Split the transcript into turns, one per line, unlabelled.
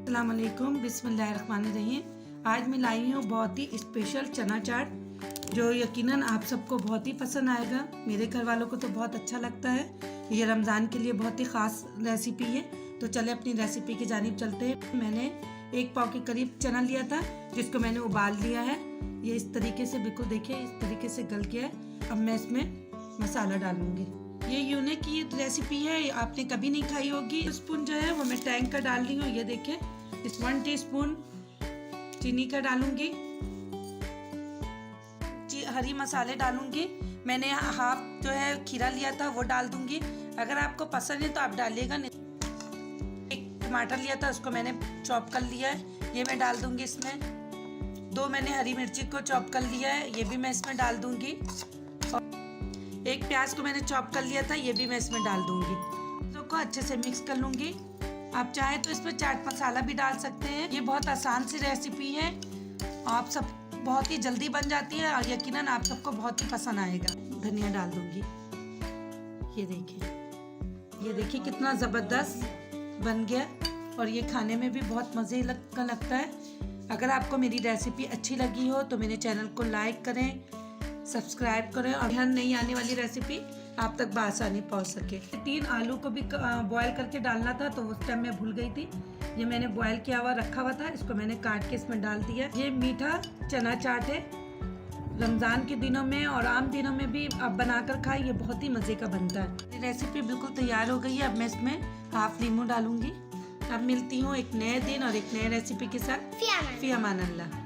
अस्सलाम वालेकुम, बिस्मिल्लाहिर्रहमानिर्रहीम। आज मैं लाई हूँ बहुत ही स्पेशल चना चाट, जो यकीनन आप सबको बहुत ही पसंद आएगा। मेरे घर वालों को तो बहुत अच्छा लगता है। ये रमज़ान के लिए बहुत ही ख़ास रेसिपी है। तो चले अपनी रेसिपी की जानिब चलते हैं। मैंने 1 पाव के करीब चना लिया था, जिसको मैंने उबाल लिया है। ये इस तरीके से, बिल्कुल देखिए इस तरीके से गल गया है। अब मैं इसमें मसाला डालूंगी। ये यूनिक की रेसिपी है, आपने कभी नहीं खाई होगी। स्पून जो है वो मैं टैंक का डाल रही हूँ। ये देखें, इस 1 टीस्पून चीनी का डालूंगी। हरी मसाले डालूंगी। मैंने हाफ जो है खीरा लिया था वो डाल दूंगी। अगर आपको पसंद है तो आप डालिएगा। एक टमाटर लिया था, उसको मैंने चॉप कर लिया है, ये मैं डाल दूंगी इसमें। 2 मैंने हरी मिर्ची को चॉप कर लिया है, ये भी मैं इसमें डाल दूंगी। और 1 प्याज को मैंने चॉप कर लिया था, ये भी मैं इसमें डाल दूंगी। तो अच्छे से मिक्स कर लूंगी। आप चाहे तो इसमें चाट मसाला भी डाल सकते हैं। ये बहुत आसान सी रेसिपी है, आप सब बहुत ही जल्दी बन जाती है और यकीनन आप सबको बहुत ही पसंद आएगा। धनिया डाल दूंगी। ये देखिए कितना ज़बरदस्त बन गया और ये खाने में भी बहुत मज़े का लगता है। अगर आपको मेरी रेसिपी अच्छी लगी हो तो मेरे चैनल को लाइक करें, सब्सक्राइब करें और हर नई आने वाली रेसिपी आप तक बआसानी पहुंच सके। 3 आलू को भी बॉयल करके डालना था, तो उस टाइम मैं भूल गई थी। ये मैंने बॉयल किया हुआ रखा हुआ था, इसको मैंने काट के इसमें डाल दिया। ये मीठा चना चाट है, रमज़ान के दिनों में और आम दिनों में भी आप बनाकर खाएं, ये बहुत ही मज़े का बनता है। ये रेसिपी बिल्कुल तैयार हो गई है। अब मैं इसमें हाफ नींबू डालूंगी। अब मिलती हूँ एक नए दिन और एक नए रेसिपी के साथ। फी अमान अल्लाह।